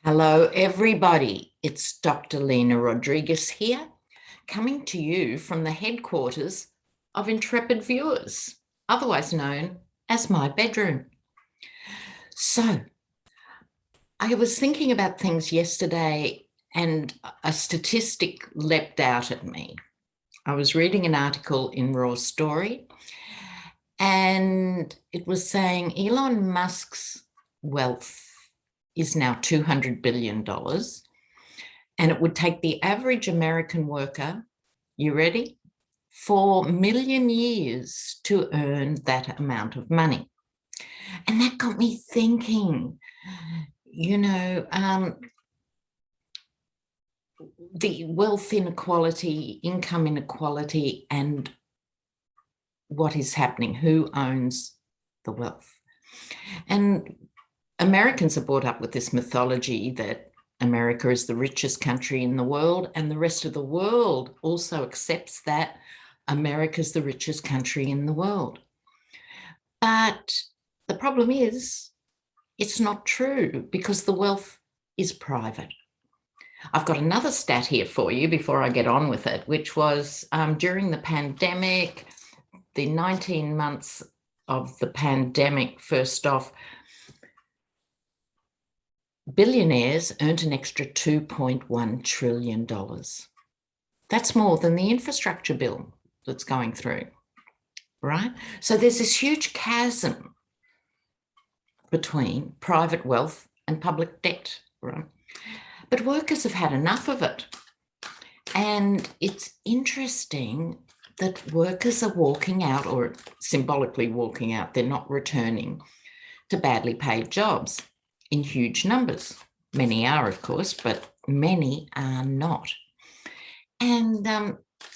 Hello, everybody. It's Dr. Lena Rodriguez here, coming to you from the headquarters of Intrepid Viewers, otherwise known as my bedroom. So, I was thinking about things yesterday and a statistic leapt out at me. I was reading an article in Raw Story, and it was saying Elon Musk's wealth is now $200 billion. And it would take the average American worker, you ready, 4 million years to earn that amount of money. And that got me thinking, the wealth inequality, income inequality, and what is happening, who owns the wealth. And Americans are brought up with this mythology that America is the richest country in the world, and the rest of the world also accepts that America is the richest country in the world. But the problem is, it's not true because the wealth is private. I've got another stat here for you before I get on with it, which was during the pandemic, the 19 months of the pandemic, first off, billionaires earned an extra $2.1 trillion. That's more than the infrastructure bill that's going through, right? So there's this huge chasm between private wealth and public debt, right? But workers have had enough of it. And it's interesting that workers are walking out, or symbolically walking out, they're not returning to badly paid jobs in huge numbers. Many are, of course, but many are not. And I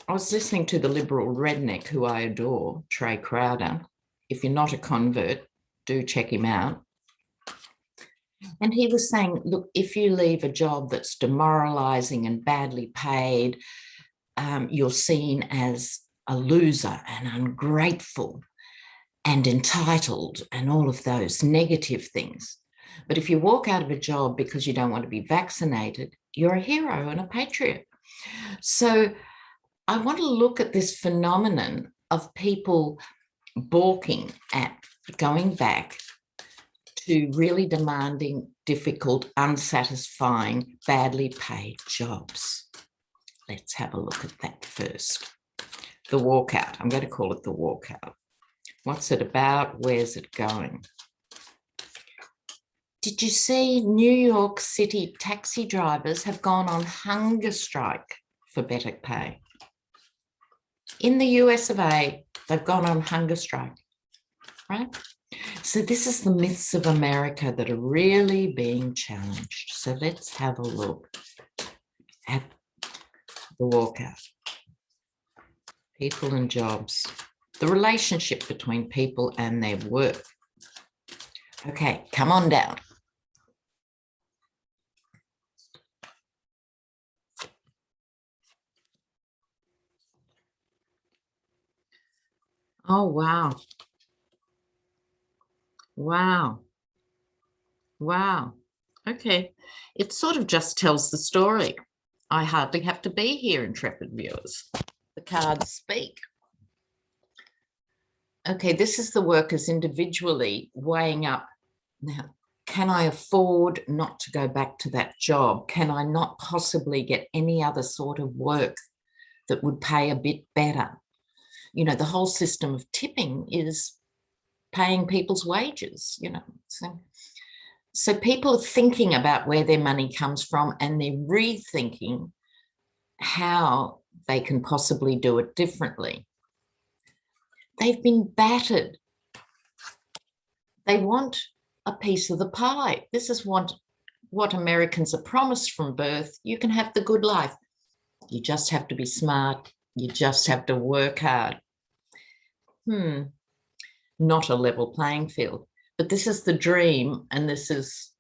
was listening to the liberal redneck who I adore, Trey Crowder. If you're not a convert, do check him out. And he was saying, look, if you leave a job that's demoralizing and badly paid, you're seen as a loser and ungrateful and entitled and all of those negative things. But if you walk out of a job because you don't want to be vaccinated, you're a hero and a patriot. So I want to look at this phenomenon of people balking at going back to really demanding, difficult, unsatisfying, badly paid jobs. Let's have a look at that first. The walkout. I'm going to call it the walkout. What's it about? Where's it going? Did you see New York City taxi drivers have gone on hunger strike for better pay? In the US of A, they've gone on hunger strike, right? So this is the myths of America that are really being challenged. So let's have a look at the walkout. People and jobs. The relationship between people and their work. Okay, come on down. Oh, wow. Wow. Wow. Okay. It sort of just tells the story. I hardly have to be here, Intrepid Viewers. The cards speak. Okay, this is the workers individually weighing up. Now, can I afford not to go back to that job? Can I not possibly get any other sort of work that would pay a bit better? You know, the whole system of tipping is paying people's wages, you know. So people are thinking about where their money comes from, and they're rethinking how they can possibly do it differently. They've been battered. They want a piece of the pie. This is what Americans are promised from birth. You can have the good life. You just have to be smart. You just have to work hard. Not a level playing field. But this is the dream, and this is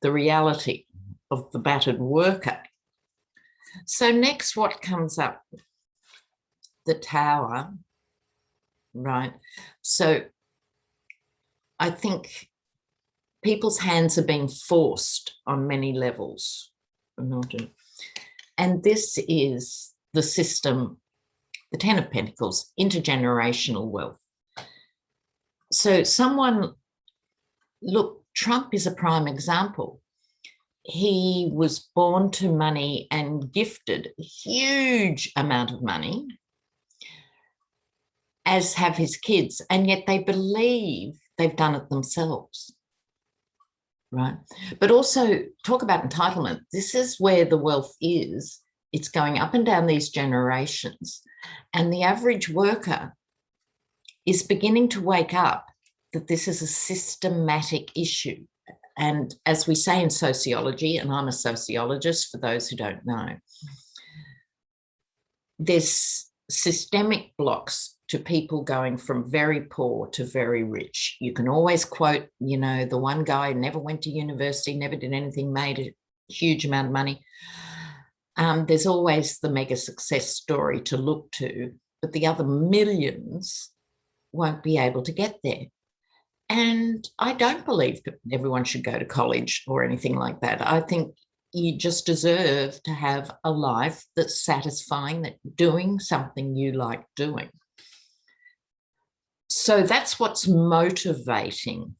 the reality of the battered worker. So next, what comes up? The Tower, right? So I think people's hands are being forced on many levels. And this is the system, the 10 of Pentacles, intergenerational wealth. So someone, look, Trump is a prime example. He was born to money and gifted a huge amount of money, as have his kids, and yet they believe they've done it themselves, right? But also, talk about entitlement. This is where the wealth is. It's going up and down these generations, and the average worker is beginning to wake up that this is a systematic issue. And as we say in sociology, and I'm a sociologist for those who don't know, there's systemic blocks to people going from very poor to very rich. You can always quote, you know, the one guy never went to university, never did anything, made a huge amount of money. There's always the mega success story to look to, but the other millions won't be able to get there. And I don't believe that everyone should go to college or anything like that. I think you just deserve to have a life that's satisfying, that doing something you like doing. So that's what's motivating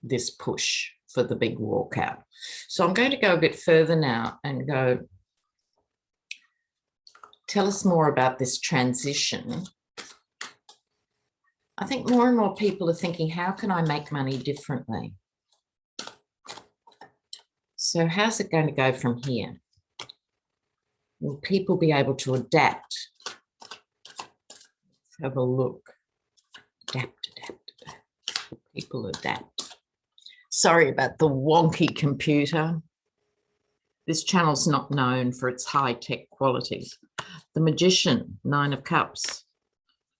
this push for the big walkout. So I'm going to go a bit further now and go, tell us more about this transition. I think more and more people are thinking, how can I make money differently? So how's it going to go from here? Will people be able to adapt? Let's have a look. Adapt. People adapt. Sorry about the wonky computer. This channel's not known for its high-tech qualities. The Magician, 9 of Cups,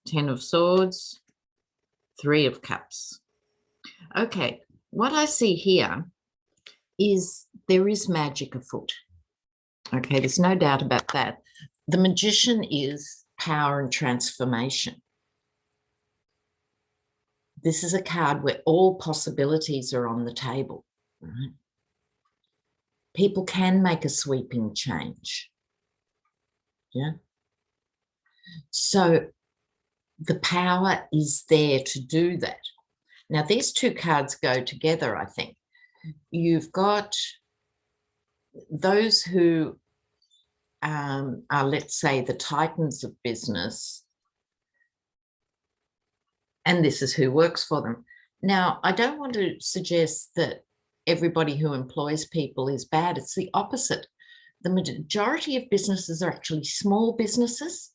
10 of Swords, 3 of Cups. Okay, what I see here is there is magic afoot. Okay, there's no doubt about that. The Magician is power and transformation. This is a card where all possibilities are on the table, right? People can make a sweeping change. Yeah. So the power is there to do that. Now, these two cards go together, I think. You've got those who are, let's say, the titans of business, and this is who works for them. Now, I don't want to suggest that everybody who employs people is bad. It's the opposite. The majority of businesses are actually small businesses,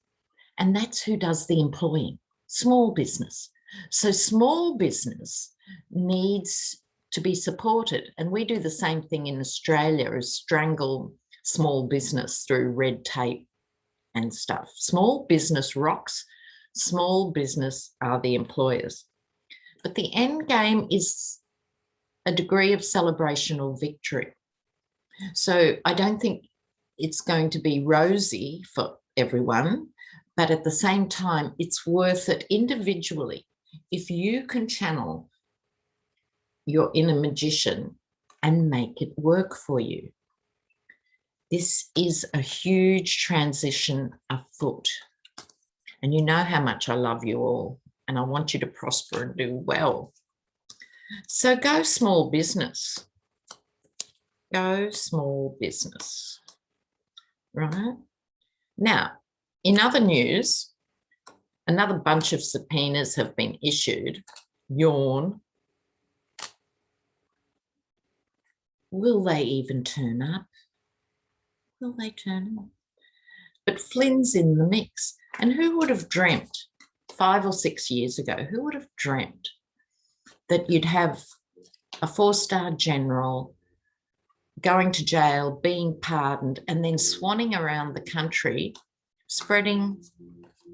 and that's who does the employing, small business. So small business needs to be supported, and we do the same thing in Australia, as strangle small business through red tape and stuff. Small business rocks. Small business are the employers. But the end game is a degree of celebration or victory. So I don't think it's going to be rosy for everyone, but at the same time, it's worth it individually. If you can channel your inner magician and make it work for you. This is a huge transition afoot. And you know how much I love you all, and I want you to prosper and do well. So go small business. Go small business. Right? Now, in other news, another bunch of subpoenas have been issued. Yawn. Will they even turn up? Will they turn up? But Flynn's in the mix. And who would have dreamt 5 or 6 years ago, who would have dreamt that you'd have a 4-star general going to jail, being pardoned, and then swanning around the country, spreading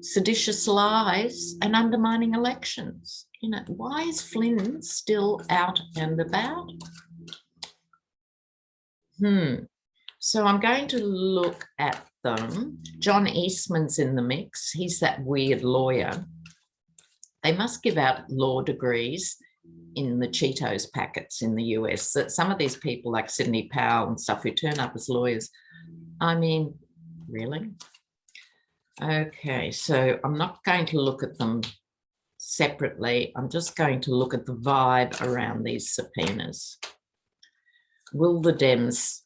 seditious lies and undermining elections? You know, why is Flynn still out and about? So I'm going to look at them. John Eastman's in the mix. He's that weird lawyer. They must give out law degrees in the Cheetos packets in the US. That some of these people like Sidney Powell and stuff who turn up as lawyers, I mean, really? Okay, so I'm not going to look at them separately. I'm just going to look at the vibe around these subpoenas. Will the Dems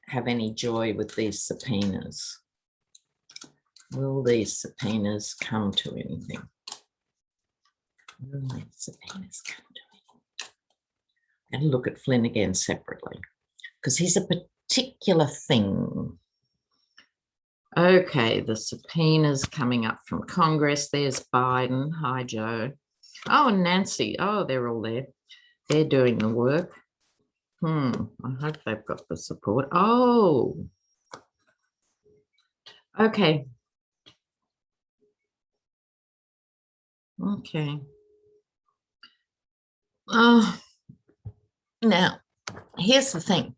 have any joy with these subpoenas? Will these subpoenas come to anything? Will these subpoenas come to anything? I'm going to look at Flynn again separately because he's a particular thing. Okay, the subpoenas coming up from Congress. There's Biden. Hi, Joe. Oh, and Nancy. Oh, they're all there. They're doing the work. I hope they've got the support. Oh, okay. Okay. Oh, now, here's the thing.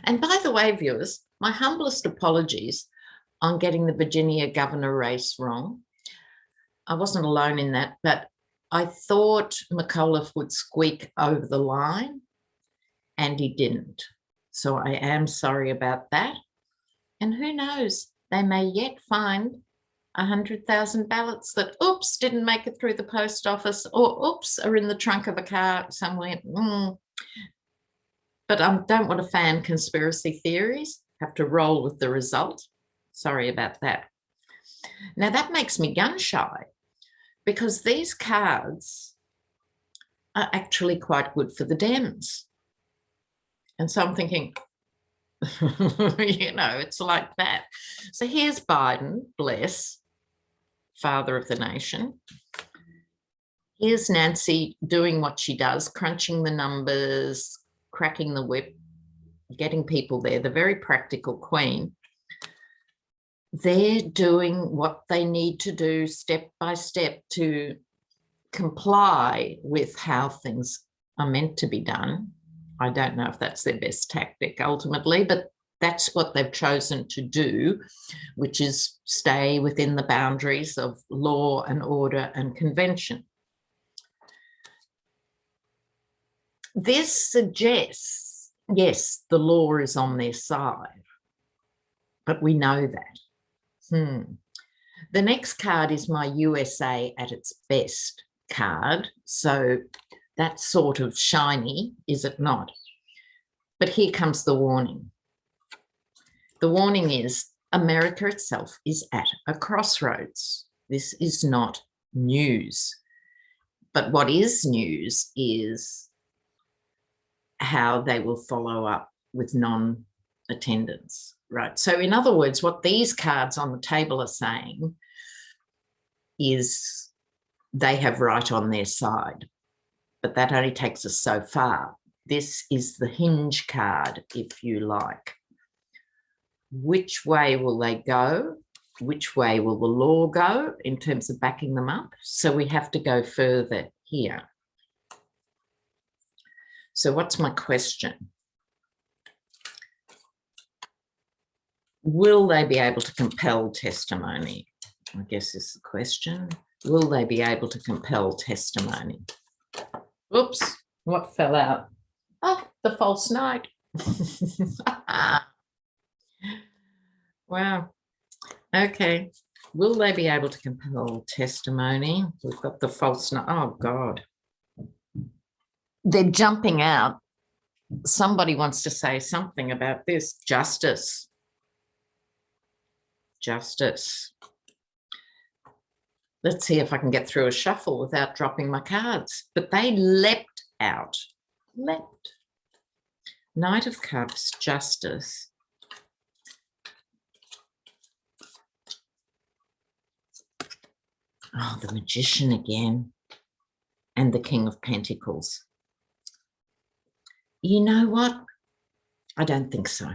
And by the way, viewers, my humblest apologies on getting the Virginia governor race wrong. I wasn't alone in that, but I thought McAuliffe would squeak over the line and he didn't. So I am sorry about that. And who knows, they may yet find 100,000 ballots that, oops, didn't make it through the post office, or oops, are in the trunk of a car somewhere. But I don't want to fan conspiracy theories, have to roll with the result. Sorry about that. Now, that makes me gun shy because these cards are actually quite good for the Dems. And so I'm thinking, you know, it's like that. So here's Biden, bless, father of the nation. Here's Nancy doing what she does, crunching the numbers, cracking the whip, getting people there, the very practical queen. They're doing what they need to do step by step to comply with how things are meant to be done. I don't know if that's their best tactic ultimately, but that's what they've chosen to do, which is stay within the boundaries of law and order and convention. This suggests, yes, the law is on their side, but we know that. The next card is my USA at its best card. So that's sort of shiny, is it not? But here comes the warning. The warning is America itself is at a crossroads. This is not news. But what is news is how they will follow up with non-attendance. Right. So in other words, what these cards on the table are saying is they have right on their side, but that only takes us so far. This is the hinge card, if you like. Which way will they go? Which way will the law go in terms of backing them up? So we have to go further here. So what's my question? Will they be able to compel testimony? I guess is the question. Will they be able to compel testimony? Oops, what fell out? Oh, the false knight. Wow. Okay. Will they be able to compel testimony? We've got the false knight. Oh, God. They're jumping out. Somebody wants to say something about this. Justice. Justice. Let's see if I can get through a shuffle without dropping my cards. But they leapt out. Leapt. Knight of Cups, Justice. Oh, the Magician again. And the King of Pentacles. You know what? I don't think so.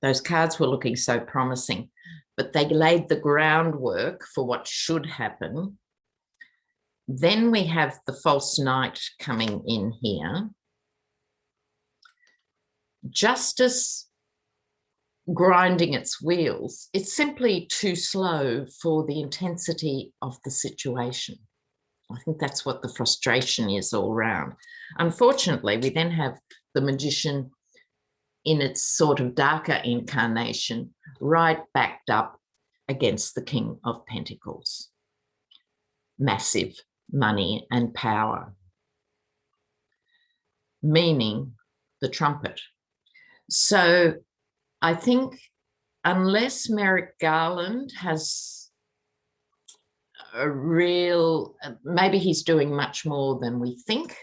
Those cards were looking so promising, but they laid the groundwork for what should happen. Then we have the false knight coming in here. Justice grinding its wheels. It's simply too slow for the intensity of the situation. I think that's what the frustration is all round. Unfortunately, we then have the Magician in its sort of darker incarnation, right backed up against the King of Pentacles. Massive money and power, meaning the trumpet. So I think unless Merrick Garland has a real, maybe he's doing much more than we think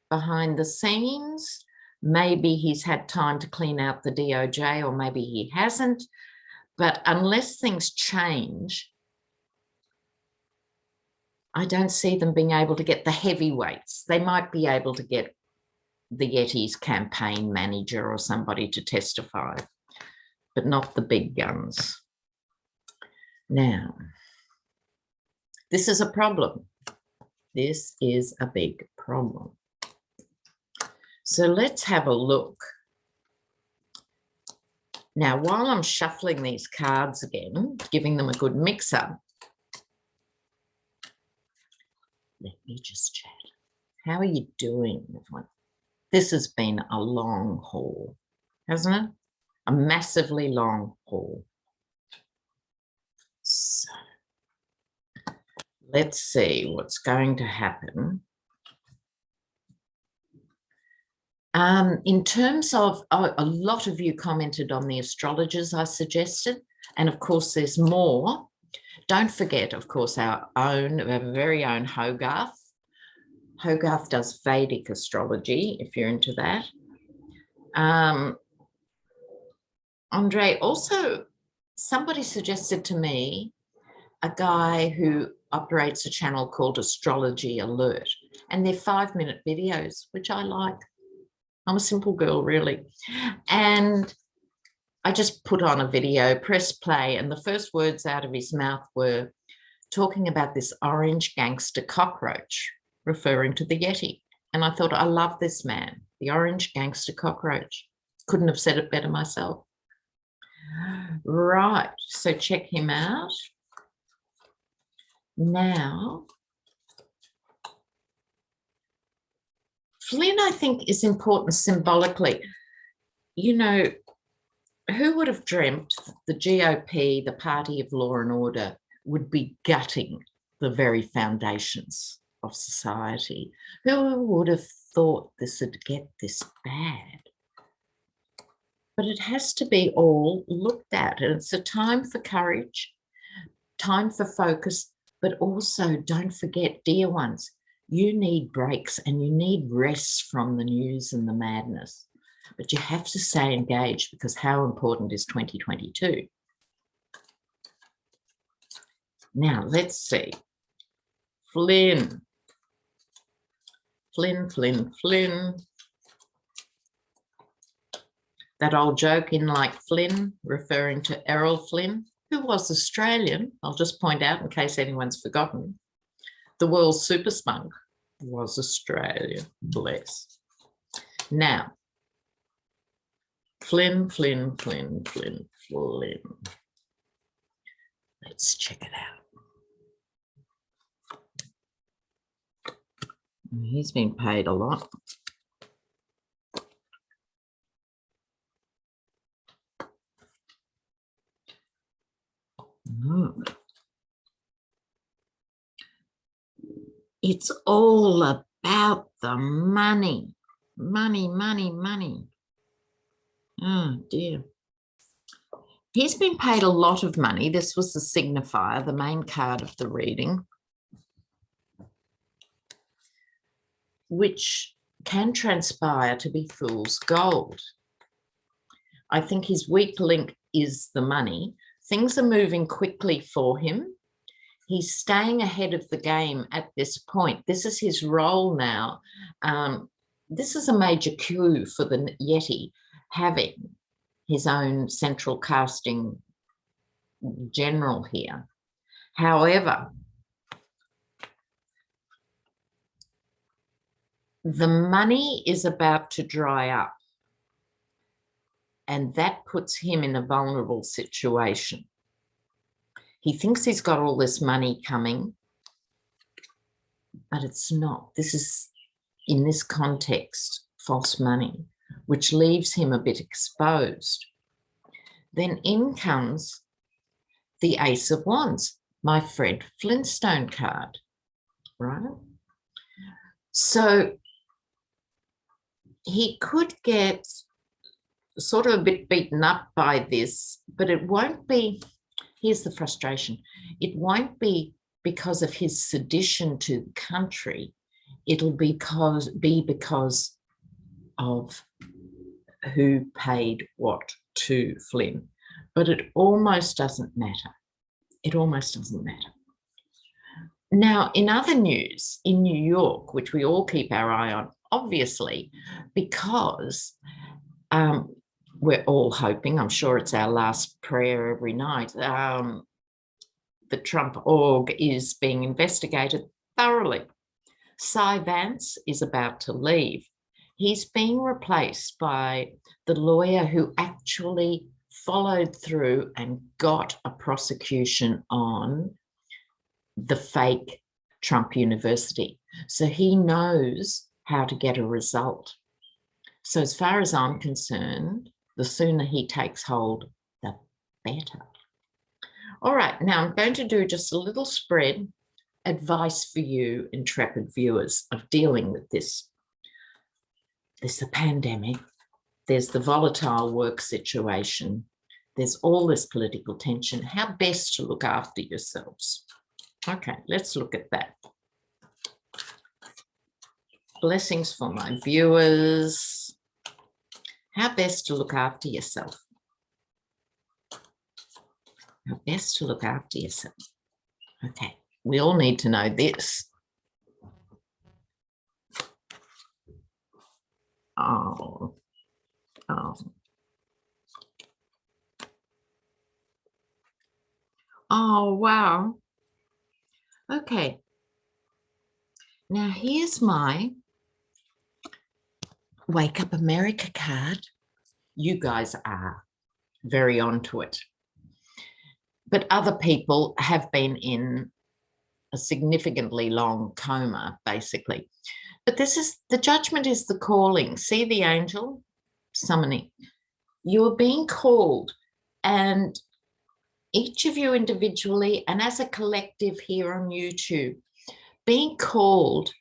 behind the scenes. Maybe he's had time to clean out the DOJ, or maybe he hasn't. But unless things change, I don't see them being able to get the heavyweights. They might be able to get the Yeti's campaign manager or somebody to testify, but not the big guns. Now, this is a problem. This is a big problem. So let's have a look. Now, while I'm shuffling these cards again, giving them a good mix-up, let me just chat. How are you doing, everyone? This has been a long haul, hasn't it? A massively long haul. So let's see what's going to happen. In terms of, a lot of you commented on the astrologers I suggested, and of course there's more. Don't forget, of course, our very own Hogarth. Hogarth does Vedic astrology, if you're into that. Andre, also somebody suggested to me a guy who operates a channel called Astrology Alert, and they're 5-minute videos, which I like. I'm a simple girl, really. And I just put on a video, press play, and the first words out of his mouth were talking about this orange gangster cockroach, referring to the Yeti. And I thought, I love this man, the orange gangster cockroach. Couldn't have said it better myself. Right, so check him out. Now, Flynn, I think, is important symbolically. You know, who would have dreamt the GOP, the Party of Law and Order, would be gutting the very foundations of society? Who would have thought this would get this bad? But it has to be all looked at. And it's a time for courage, time for focus, but also don't forget, dear ones, you need breaks and you need rests from the news and the madness. But you have to stay engaged, because how important is 2022? Now, let's see. Flynn. Flynn. That old joke, in like Flynn, referring to Errol Flynn, who was Australian. I'll just point out in case anyone's forgotten. The world's super spunk was Australian, bless. Now, Flynn. Let's check it out. He's been paid a lot. Look. It's all about the money. Money. Oh, dear. He's been paid a lot of money. This was the signifier, the main card of the reading, which can transpire to be fool's gold. I think his weak link is the money. Things are moving quickly for him. He's staying ahead of the game at this point. This is his role now. This is a major coup for the Yeti, having his own central casting general here. However, the money is about to dry up, and that puts him in a vulnerable situation. He thinks he's got all this money coming, but it's not. This is, in this context, false money, which leaves him a bit exposed. Then in comes the Ace of Wands, my Fred Flintstone card, right? So he could get sort of a bit beaten up by this, but it won't be, here's the frustration, it won't be because of his sedition to the country, it'll be because of who paid what to Flynn. But it almost doesn't matter. It almost doesn't matter. Now, in other news, in New York, which we all keep our eye on, obviously, because we're all hoping, I'm sure it's our last prayer every night, the Trump org is being investigated thoroughly. Cy Vance is about to leave. He's being replaced by the lawyer who actually followed through and got a prosecution on the fake Trump University. So he knows how to get a result. So as far as I'm concerned, the sooner he takes hold, the better. All right, now I'm going to do just a little spread advice for you, intrepid viewers, of dealing with this. There's the pandemic, there's the volatile work situation, there's all this political tension. How best to look after yourselves? Okay, let's look at that. Blessings for my viewers. How best to look after yourself? How best to look after yourself? Okay, we all need to know this. Oh. Oh, wow. Okay. Now here's my Wake Up America card. You guys are very onto it. But other people have been in a significantly long coma, basically. But this is, the judgment is the calling. See the angel summoning. You're being called, and each of you individually and as a collective here on YouTube, being called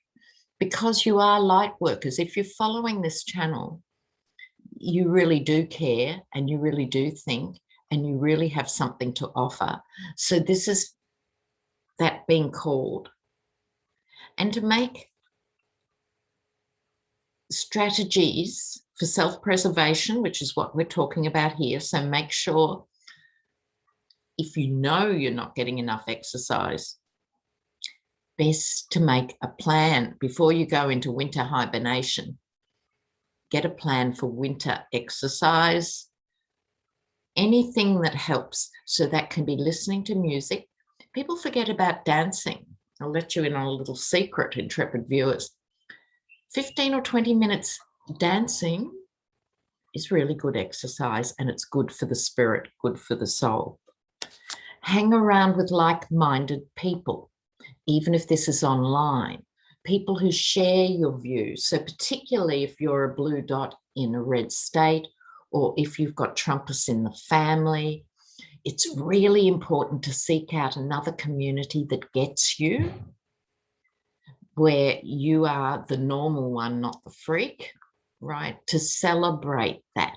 because you are light workers. If you're following this channel, you really do care and you really do think and you really have something to offer. So this is that being called. And to make strategies for self-preservation, which is what we're talking about here. So make sure, if you know you're not getting enough exercise, best to make a plan before you go into winter hibernation. Get a plan for winter exercise, anything that helps. So that can be listening to music. People forget about dancing. I'll let you in on a little secret, intrepid viewers. 15 or 20 minutes dancing is really good exercise, and it's good for the spirit, good for the soul. Hang around with like-minded people, even if this is online, people who share your views. So particularly if you're a blue dot in a red state, or if you've got Trumpists in the family, it's really important to seek out another community that gets you, where you are the normal one, not the freak, right? To celebrate that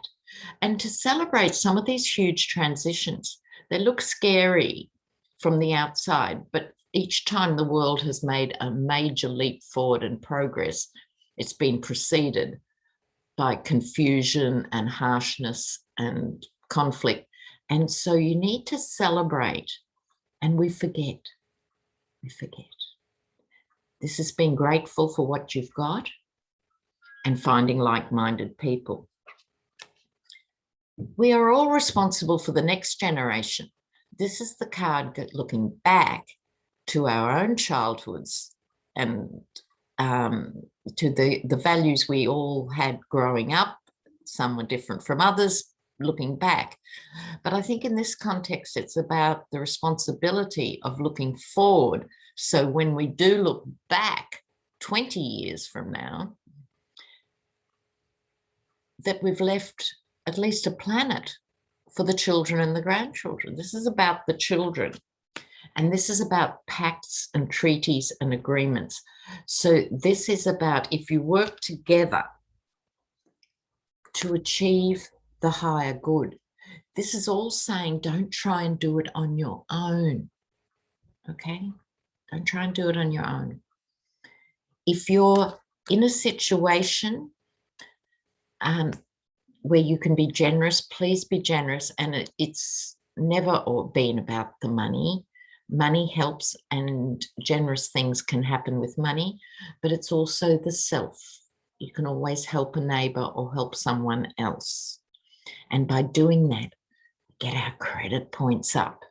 and to celebrate some of these huge transitions. They look scary from the outside, but each time the world has made a major leap forward and progress, it's been preceded by confusion and harshness and conflict. And so you need to celebrate, and we forget. We forget. This has been grateful for what you've got and finding like-minded people. We are all responsible for the next generation. This is the card looking back to our own childhoods and to the values we all had growing up. Some were different from others, looking back. But I think in this context, it's about the responsibility of looking forward So when we do look back 20 years from now, that we've left at least a planet for the children and the grandchildren. This is about the children. And this is about pacts and treaties and agreements. So this is about if you work together to achieve the higher good. This is all saying don't try and do it on your own. Okay? Don't try and do it on your own. If you're in a situation where you can be generous, please be generous. And it's never been about the money. Money helps and generous things can happen with money, but it's also the self. You can always help a neighbor or help someone else. And by doing that, get our credit points up.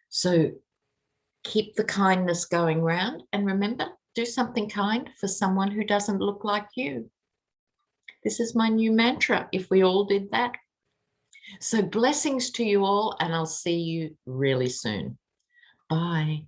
So keep the kindness going round, and remember, do something kind for someone who doesn't look like you. This is my new mantra, if we all did that. So blessings to you all, and I'll see you really soon. Bye.